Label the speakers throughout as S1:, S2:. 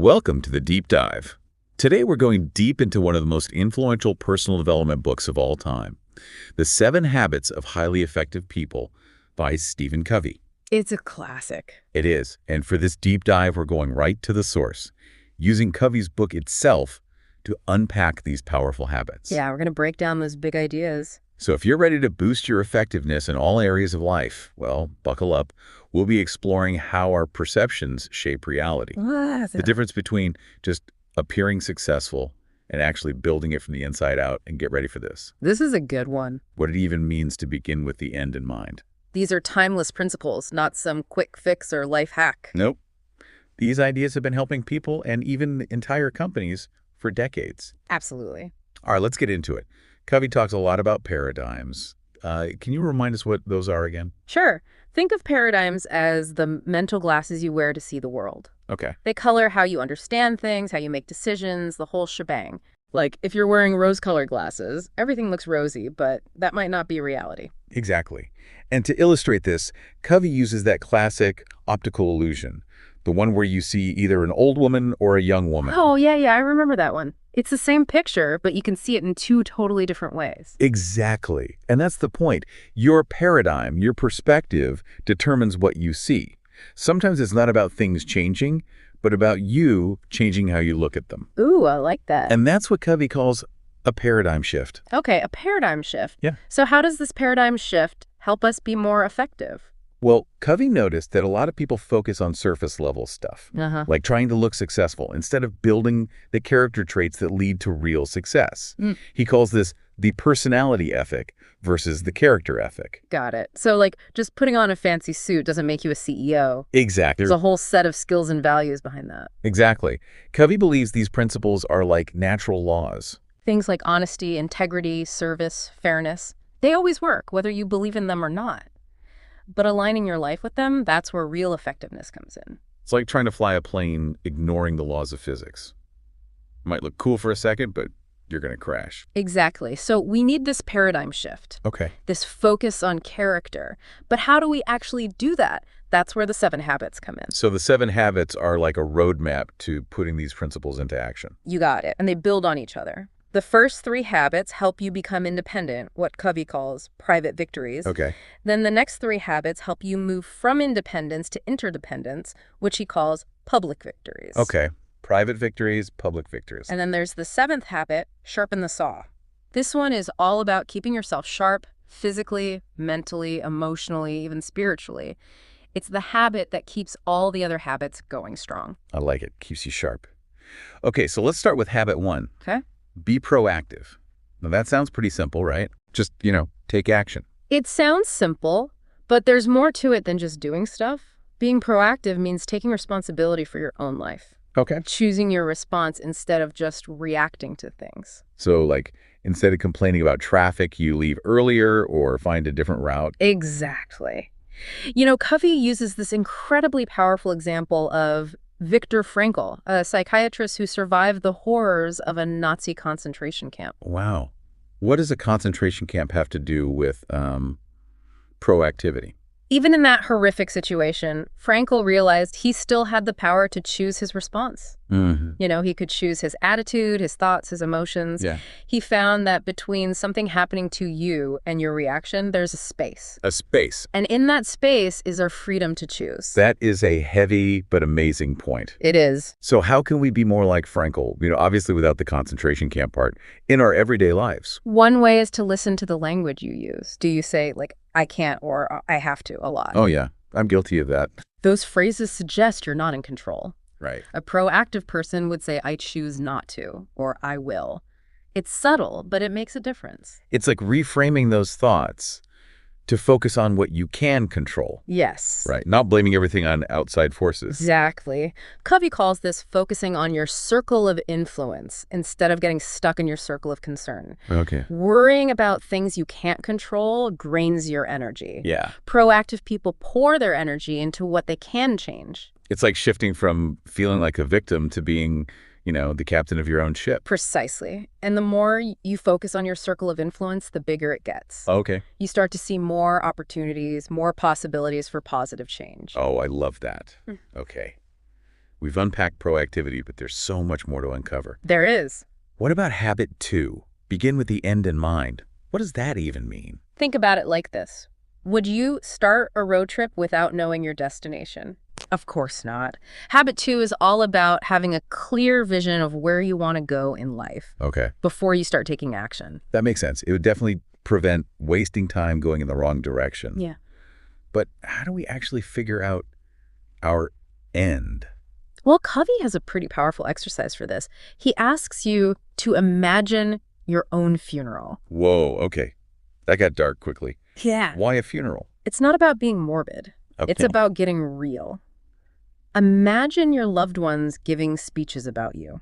S1: Welcome to the Deep Dive. Today we're going deep into one of the most influential personal development books of all time, The 7 Habits of Highly Effective People by Stephen Covey.
S2: It's a classic.
S1: It is, and for this deep dive we're going right to the source, using Covey's book itself to unpack these powerful habits.
S2: Yeah, we're going to break down those big ideas.
S1: So if you're ready to boost your effectiveness in all areas of life, well, buckle up. We'll be exploring how our perceptions shape reality. The difference between just appearing successful and actually building it from the inside out. And get ready for this.
S2: This is a good one.
S1: What it even means to begin with the end in mind.
S2: These are timeless principles, not some quick fix or life hack.
S1: Nope. These ideas have been helping people and even entire companies for decades.
S2: Absolutely.
S1: All right, let's get into it. Covey talks a lot about paradigms. Can you remind us what those are again?
S2: Sure. Think of paradigms as the mental glasses you wear to see the world.
S1: Okay.
S2: They color how you understand things, how you make decisions, the whole shebang. Like, if you're wearing rose-colored glasses, everything looks rosy, but that might not be reality.
S1: Exactly. And to illustrate this, Covey uses that classic optical illusion, the one where you see either an old woman or a young woman.
S2: Oh, yeah, I remember that one. It's the same picture, but you can see it in 2 totally different ways.
S1: Exactly. And that's the point. Your paradigm, your perspective, determines what you see. Sometimes it's not about things changing, but about you changing how you look at them.
S2: Ooh, I like that.
S1: And that's what Covey calls a paradigm shift.
S2: Okay, a paradigm shift.
S1: Yeah.
S2: So how does this paradigm shift help us be more effective?
S1: Well, Covey noticed that a lot of people focus on surface-level stuff, like trying to look successful, instead of building the character traits that lead to real success. He calls this the personality ethic versus the character ethic.
S2: Got it. So, like, just putting on a fancy suit doesn't make you a CEO.
S1: Exactly.
S2: There's a whole set of skills and values behind that.
S1: Exactly. Covey believes these principles are like natural laws.
S2: Things like honesty, integrity, service, fairness, they always work, whether you believe in them or not. But aligning your life with them, that's where real effectiveness comes in.
S1: It's like trying to fly a plane ignoring the laws of physics. Might look cool for a second, but you're going to crash.
S2: Exactly. So we need this paradigm shift.
S1: Okay.
S2: This focus on character. But how do we actually do that? That's where the 7 habits come in.
S1: So the 7 habits are like a roadmap to putting these principles into action.
S2: You got it. And they build on each other. The first 3 habits help you become independent, what Covey calls private victories.
S1: Okay.
S2: Then the next 3 habits help you move from independence to interdependence, which he calls public victories.
S1: Okay. Private victories, public victories.
S2: And then there's the 7th habit, sharpen the saw. This one is all about keeping yourself sharp, physically, mentally, emotionally, even spiritually. It's the habit that keeps all the other habits going strong.
S1: I like it. Keeps you sharp. Okay, so let's start with habit 1.
S2: Okay.
S1: Be proactive. Now that sounds pretty simple, right? Just, take action.
S2: It sounds simple, but there's more to it than just doing stuff. Being proactive means taking responsibility for your own life.
S1: Okay.
S2: Choosing your response instead of just reacting to things.
S1: So, like, instead of complaining about traffic, you leave earlier or find a different route.
S2: Exactly. Covey uses this incredibly powerful example of Viktor Frankl, a psychiatrist who survived the horrors of a Nazi concentration camp.
S1: Wow. What does a concentration camp have to do with proactivity?
S2: Even in that horrific situation, Frankl realized he still had the power to choose his response. He could choose his attitude, his thoughts, his emotions.
S1: Yeah.
S2: He found that between something happening to you and your reaction, there's a space.
S1: A space.
S2: And in that space is our freedom to choose.
S1: That is a heavy but amazing point.
S2: It is.
S1: So how can we be more like Frankl, obviously without the concentration camp part, in our everyday lives?
S2: One way is to listen to the language you use. Do you say, like, I can't or I have to a lot?
S1: Oh, yeah. I'm guilty of that.
S2: Those phrases suggest you're not in control.
S1: Right.
S2: A proactive person would say, I choose not to, or I will. It's subtle, but it makes a difference.
S1: It's like reframing those thoughts to focus on what you can control.
S2: Yes.
S1: Right. Not blaming everything on outside forces.
S2: Exactly. Covey calls this focusing on your circle of influence instead of getting stuck in your circle of concern.
S1: Okay.
S2: Worrying about things you can't control drains your energy.
S1: Yeah.
S2: Proactive people pour their energy into what they can change.
S1: It's like shifting from feeling like a victim to being, the captain of your own ship.
S2: Precisely. And the more you focus on your circle of influence, the bigger it gets.
S1: Okay.
S2: You start to see more opportunities, more possibilities for positive change.
S1: Oh, I love that. Okay. We've unpacked proactivity, but there's so much more to uncover.
S2: There is.
S1: What about habit 2? Begin with the end in mind. What does that even mean?
S2: Think about it like this. Would you start a road trip without knowing your destination? Of course not. Habit 2 is all about having a clear vision of where you want to go in life
S1: Okay,
S2: before you start taking action.
S1: that makes sense. It would definitely prevent wasting time going in the wrong direction.
S2: Yeah.
S1: But how do we actually figure out our end?
S2: Well, Covey has a pretty powerful exercise for this. He asks you to imagine your own funeral.
S1: Whoa, okay. That got dark quickly.
S2: Yeah.
S1: Why a funeral?
S2: It's not about being morbid.
S1: Okay.
S2: It's about getting real. Imagine your loved ones giving speeches about you.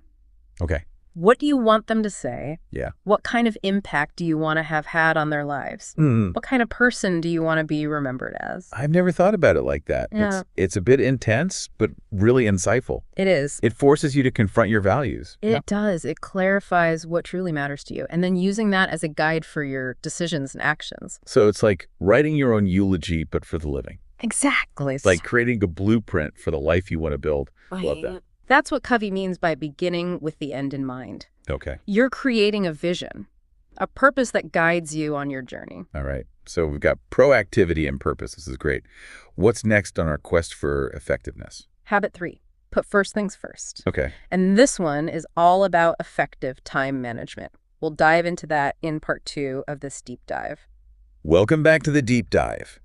S1: Okay.
S2: What do you want them to say?
S1: Yeah.
S2: What kind of impact do you want to have had on their lives? What kind of person do you want to be remembered as?
S1: I've never thought about it like that.
S2: Yeah.
S1: It's a bit intense, but really insightful.
S2: It is.
S1: It forces you to confront your values.
S2: It does. It clarifies what truly matters to you, and then using that as a guide for your decisions and actions.
S1: So it's like writing your own eulogy, but for the living.
S2: Exactly.
S1: It's like creating a blueprint for the life you want to build. Love that.
S2: That's what Covey means by beginning with the end in mind.
S1: Okay.
S2: You're creating a vision, a purpose that guides you on your journey.
S1: All right. So we've got proactivity and purpose. This is great. What's next on our quest for effectiveness?
S2: Habit 3, put first things first.
S1: Okay.
S2: And this one is all about effective time management. We'll dive into that in part 2 of this deep dive.
S1: Welcome back to the deep dive.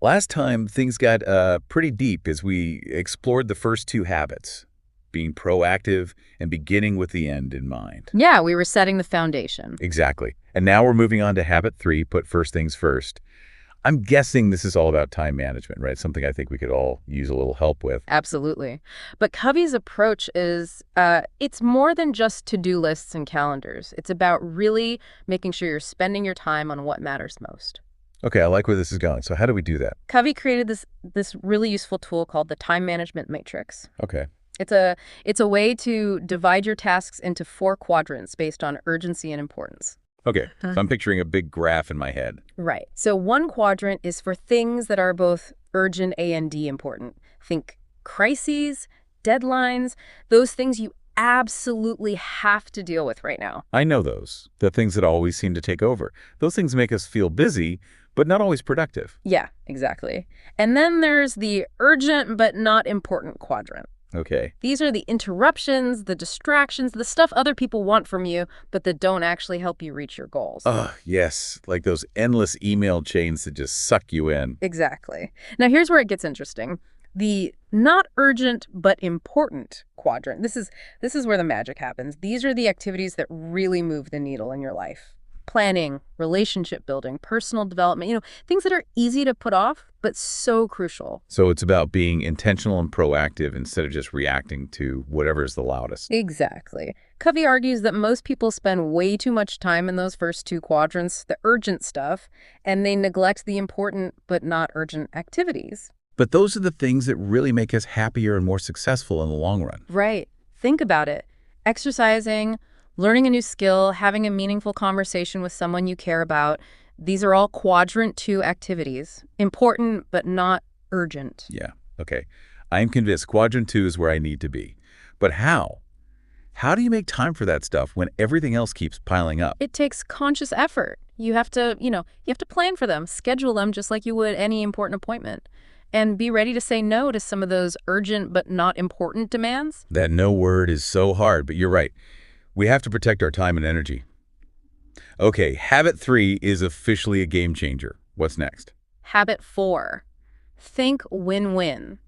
S1: Last time, things got pretty deep as we explored the first 2 habits, being proactive and beginning with the end in mind.
S2: Yeah, we were setting the foundation.
S1: Exactly. And now we're moving on to habit 3, put first things first. I'm guessing this is all about time management, right? Something I think we could all use a little help with.
S2: Absolutely. But Covey's approach is, it's more than just to-do lists and calendars. It's about really making sure you're spending your time on what matters most.
S1: Okay, I like where this is going. So how do we do that?
S2: Covey created this really useful tool called the time management matrix.
S1: Okay.
S2: It's a way to divide your tasks into 4 quadrants based on urgency and importance.
S1: Okay, so I'm picturing a big graph in my head.
S2: Right. So one quadrant is for things that are both urgent and important. Think crises, deadlines, those things you absolutely have to deal with right now.
S1: I know those, the things that always seem to take over. Those things make us feel busy, but not always productive.
S2: Yeah, exactly. And then there's the urgent but not important quadrant.
S1: Okay.
S2: These are the interruptions, the distractions, the stuff other people want from you, but that don't actually help you reach your goals.
S1: Oh, yes, like those endless email chains that just suck you in.
S2: Exactly. Now here's where it gets interesting. The not urgent but important quadrant. This is where the magic happens. These are the activities that really move the needle in your life. Planning, relationship building, personal development, things that are easy to put off, but so crucial.
S1: So it's about being intentional and proactive instead of just reacting to whatever's the loudest.
S2: Exactly. Covey argues that most people spend way too much time in those first 2 quadrants, the urgent stuff, and they neglect the important but not urgent activities.
S1: But those are the things that really make us happier and more successful in the long run.
S2: Right. Think about it. Exercising, learning a new skill, having a meaningful conversation with someone you care about, these are all quadrant 2 activities. Important, but not urgent.
S1: Yeah, okay. I am convinced quadrant 2 is where I need to be. But how? How do you make time for that stuff when everything else keeps piling up?
S2: It takes conscious effort. You have to, you have to plan for them, schedule them just like you would any important appointment. And be ready to say no to some of those urgent but not important demands.
S1: That no word is so hard, but you're right. We have to protect our time and energy. Okay, habit 3 is officially a game changer. What's next?
S2: Habit 4, think win-win.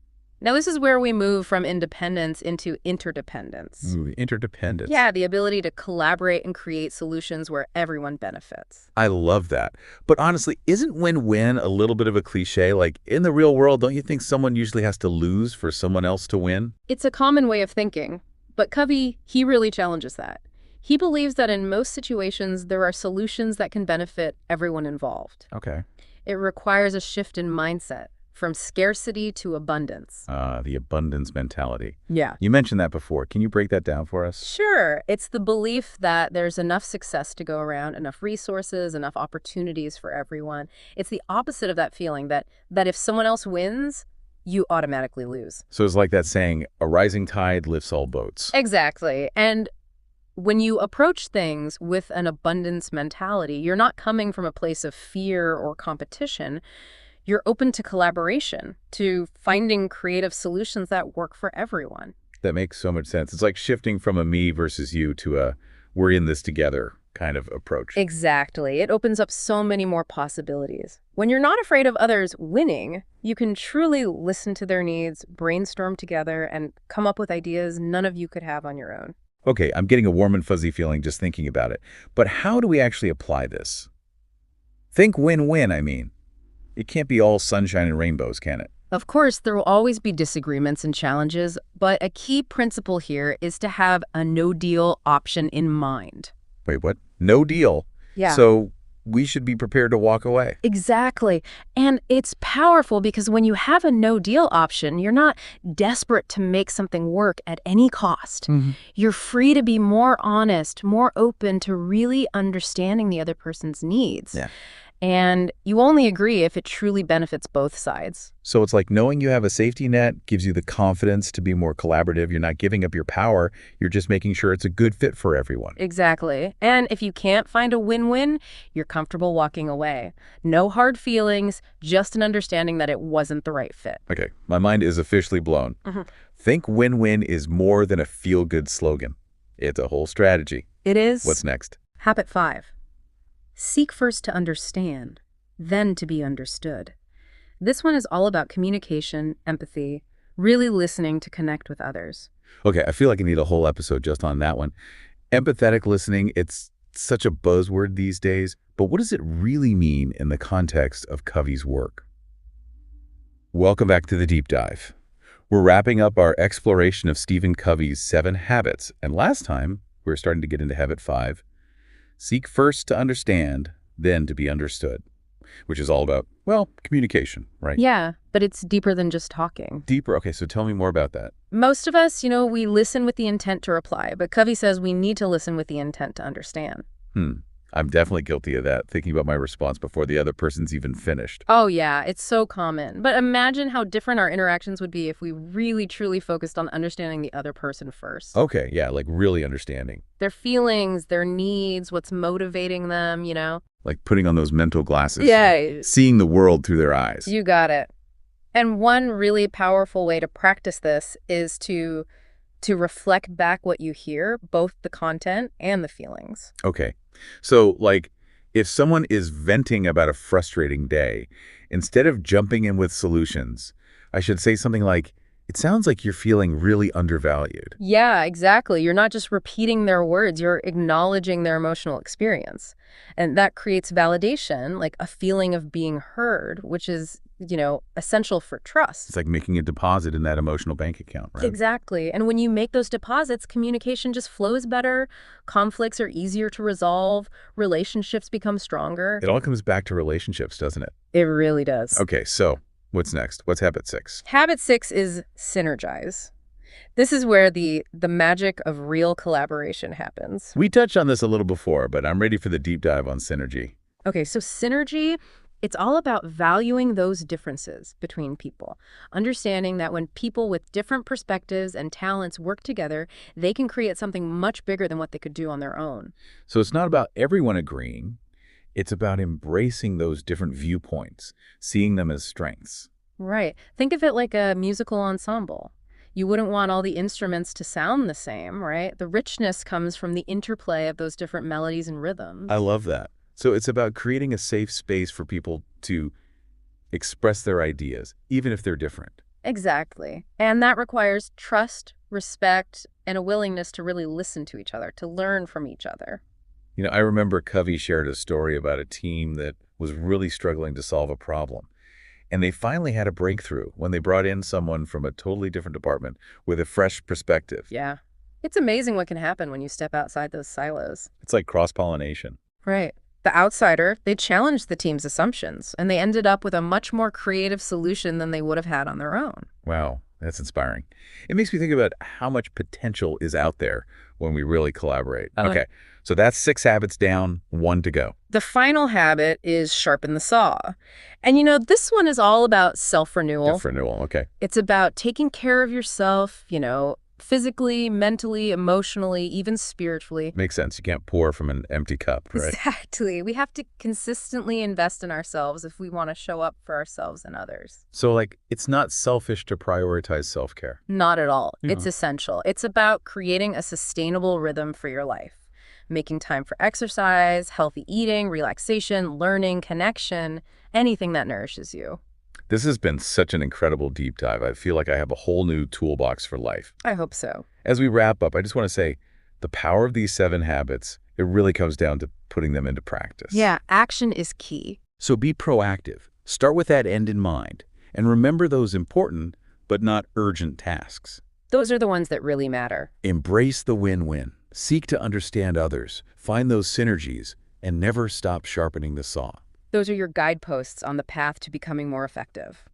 S2: Now, this is where we move from independence into interdependence.
S1: Ooh, interdependence.
S2: Yeah, the ability to collaborate and create solutions where everyone benefits.
S1: I love that. But honestly, isn't win-win a little bit of a cliche? Like, in the real world, don't you think someone usually has to lose for someone else to win?
S2: It's a common way of thinking, but Covey, he really challenges that. He believes that in most situations, there are solutions that can benefit everyone involved.
S1: Okay.
S2: It requires a shift in mindset, from scarcity to abundance.
S1: The abundance mentality.
S2: Yeah.
S1: You mentioned that before. Can you break that down for us?
S2: Sure. It's the belief that there's enough success to go around, enough resources, enough opportunities for everyone. It's the opposite of that feeling that if someone else wins, you automatically lose.
S1: So it's like that saying, a rising tide lifts all boats.
S2: Exactly. And when you approach things with an abundance mentality, you're not coming from a place of fear or competition. You're open to collaboration, to finding creative solutions that work for everyone.
S1: That makes so much sense. It's like shifting from a me versus you to a we're in this together kind of approach.
S2: Exactly. It opens up so many more possibilities. When you're not afraid of others winning, you can truly listen to their needs, brainstorm together, and come up with ideas none of you could have on your own.
S1: Okay, I'm getting a warm and fuzzy feeling just thinking about it. But how do we actually apply this? Think win-win, I mean. It can't be all sunshine and rainbows, can it?
S2: Of course, there will always be disagreements and challenges, but a key principle here is to have a no-deal option in mind.
S1: Wait, what? No deal?
S2: Yeah.
S1: So we should be prepared to walk away.
S2: Exactly. And it's powerful because when you have a no-deal option, you're not desperate to make something work at any cost. You're free to be more honest, more open to really understanding the other person's needs.
S1: Yeah.
S2: And you only agree if it truly benefits both sides.
S1: So it's like knowing you have a safety net gives you the confidence to be more collaborative. You're not giving up your power. You're just making sure it's a good fit for everyone.
S2: Exactly. And if you can't find a win-win, you're comfortable walking away. No hard feelings, just an understanding that it wasn't the right fit.
S1: Okay, my mind is officially blown. Think win-win is more than a feel-good slogan. It's a whole strategy.
S2: It is.
S1: What's next?
S2: Habit 5. Seek first to understand, then to be understood. This one is all about communication, empathy, really listening to connect with others.
S1: Okay, I feel like I need a whole episode just on that one. Empathetic listening, it's such a buzzword these days, but what does it really mean in the context of Covey's work? Welcome back to the deep dive. We're wrapping up our exploration of Stephen Covey's 7 habits, and last time we were starting to get into habit 5. Seek first to understand, then to be understood, which is all about, well, communication, right?
S2: Yeah, but it's deeper than just talking.
S1: Deeper. Okay, so tell me more about that.
S2: Most of us, we listen with the intent to reply, but Covey says we need to listen with the intent to understand.
S1: I'm definitely guilty of that, thinking about my response before the other person's even finished.
S2: Oh, yeah, it's so common. But imagine how different our interactions would be if we really, truly focused on understanding the other person first.
S1: Okay, yeah, like really understanding.
S2: Their feelings, their needs, what's motivating them,
S1: Like putting on those mental glasses.
S2: Yeah.
S1: Seeing the world through their eyes.
S2: You got it. And one really powerful way to practice this is to reflect back what you hear, both the content and the feelings.
S1: Okay. So, like, if someone is venting about a frustrating day, instead of jumping in with solutions, I should say something like, it sounds like you're feeling really undervalued.
S2: Yeah, exactly. You're not just repeating their words, you're acknowledging their emotional experience. And that creates validation, like a feeling of being heard, which is, essential for trust.
S1: It's like making a deposit in that emotional bank account, right?
S2: Exactly. And when you make those deposits, communication just flows better, conflicts are easier to resolve, relationships become stronger.
S1: It all comes back to relationships, doesn't it?
S2: It really does.
S1: Okay, so what's next? What's habit 6?
S2: Habit 6 is synergize. This is where the magic of real collaboration happens.
S1: We touched on this a little before, but I'm ready for the deep dive on synergy.
S2: Okay, so synergy, it's all about valuing those differences between people, understanding that when people with different perspectives and talents work together, they can create something much bigger than what they could do on their own.
S1: So it's not about everyone agreeing. It's about embracing those different viewpoints, seeing them as strengths.
S2: Right. Think of it like a musical ensemble. You wouldn't want all the instruments to sound the same, right? The richness comes from the interplay of those different melodies and rhythms.
S1: I love that. So it's about creating a safe space for people to express their ideas, even if they're different.
S2: Exactly. And that requires trust, respect, and a willingness to really listen to each other, to learn from each other.
S1: I remember Covey shared a story about a team that was really struggling to solve a problem. And they finally had a breakthrough when they brought in someone from a totally different department with a fresh perspective.
S2: Yeah. It's amazing what can happen when you step outside those silos.
S1: It's like cross-pollination.
S2: Right. The outsider, they challenged the team's assumptions, and they ended up with a much more creative solution than they would have had on their own.
S1: Wow. That's inspiring. It makes me think about how much potential is out there when we really collaborate. Okay, so that's 6 habits down, 1 to go.
S2: The final habit is sharpen the saw. And this one is all about self-renewal.
S1: Renewal, okay.
S2: It's about taking care of yourself, physically, mentally, emotionally, even spiritually.
S1: Makes sense. You can't pour from an empty cup, right?
S2: Exactly. We have to consistently invest in ourselves if we want to show up for ourselves and others.
S1: So, it's not selfish to prioritize self-care.
S2: Not at all. It's essential. It's about creating a sustainable rhythm for your life. Making time for exercise, healthy eating, relaxation, learning, connection, anything that nourishes you.
S1: This has been such an incredible deep dive. I feel like I have a whole new toolbox for life.
S2: I hope so.
S1: As we wrap up, I just want to say the power of these 7 habits, it really comes down to putting them into practice.
S2: Yeah, action is key.
S1: So be proactive. Start with that end in mind. And remember those important but not urgent tasks.
S2: Those are the ones that really matter.
S1: Embrace the win-win. Seek to understand others. Find those synergies. And never stop sharpening the saw.
S2: Those are your guideposts on the path to becoming more effective.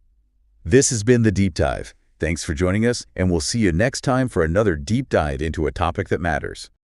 S1: This has been The Deep Dive. Thanks for joining us, and we'll see you next time for another deep dive into a topic that matters.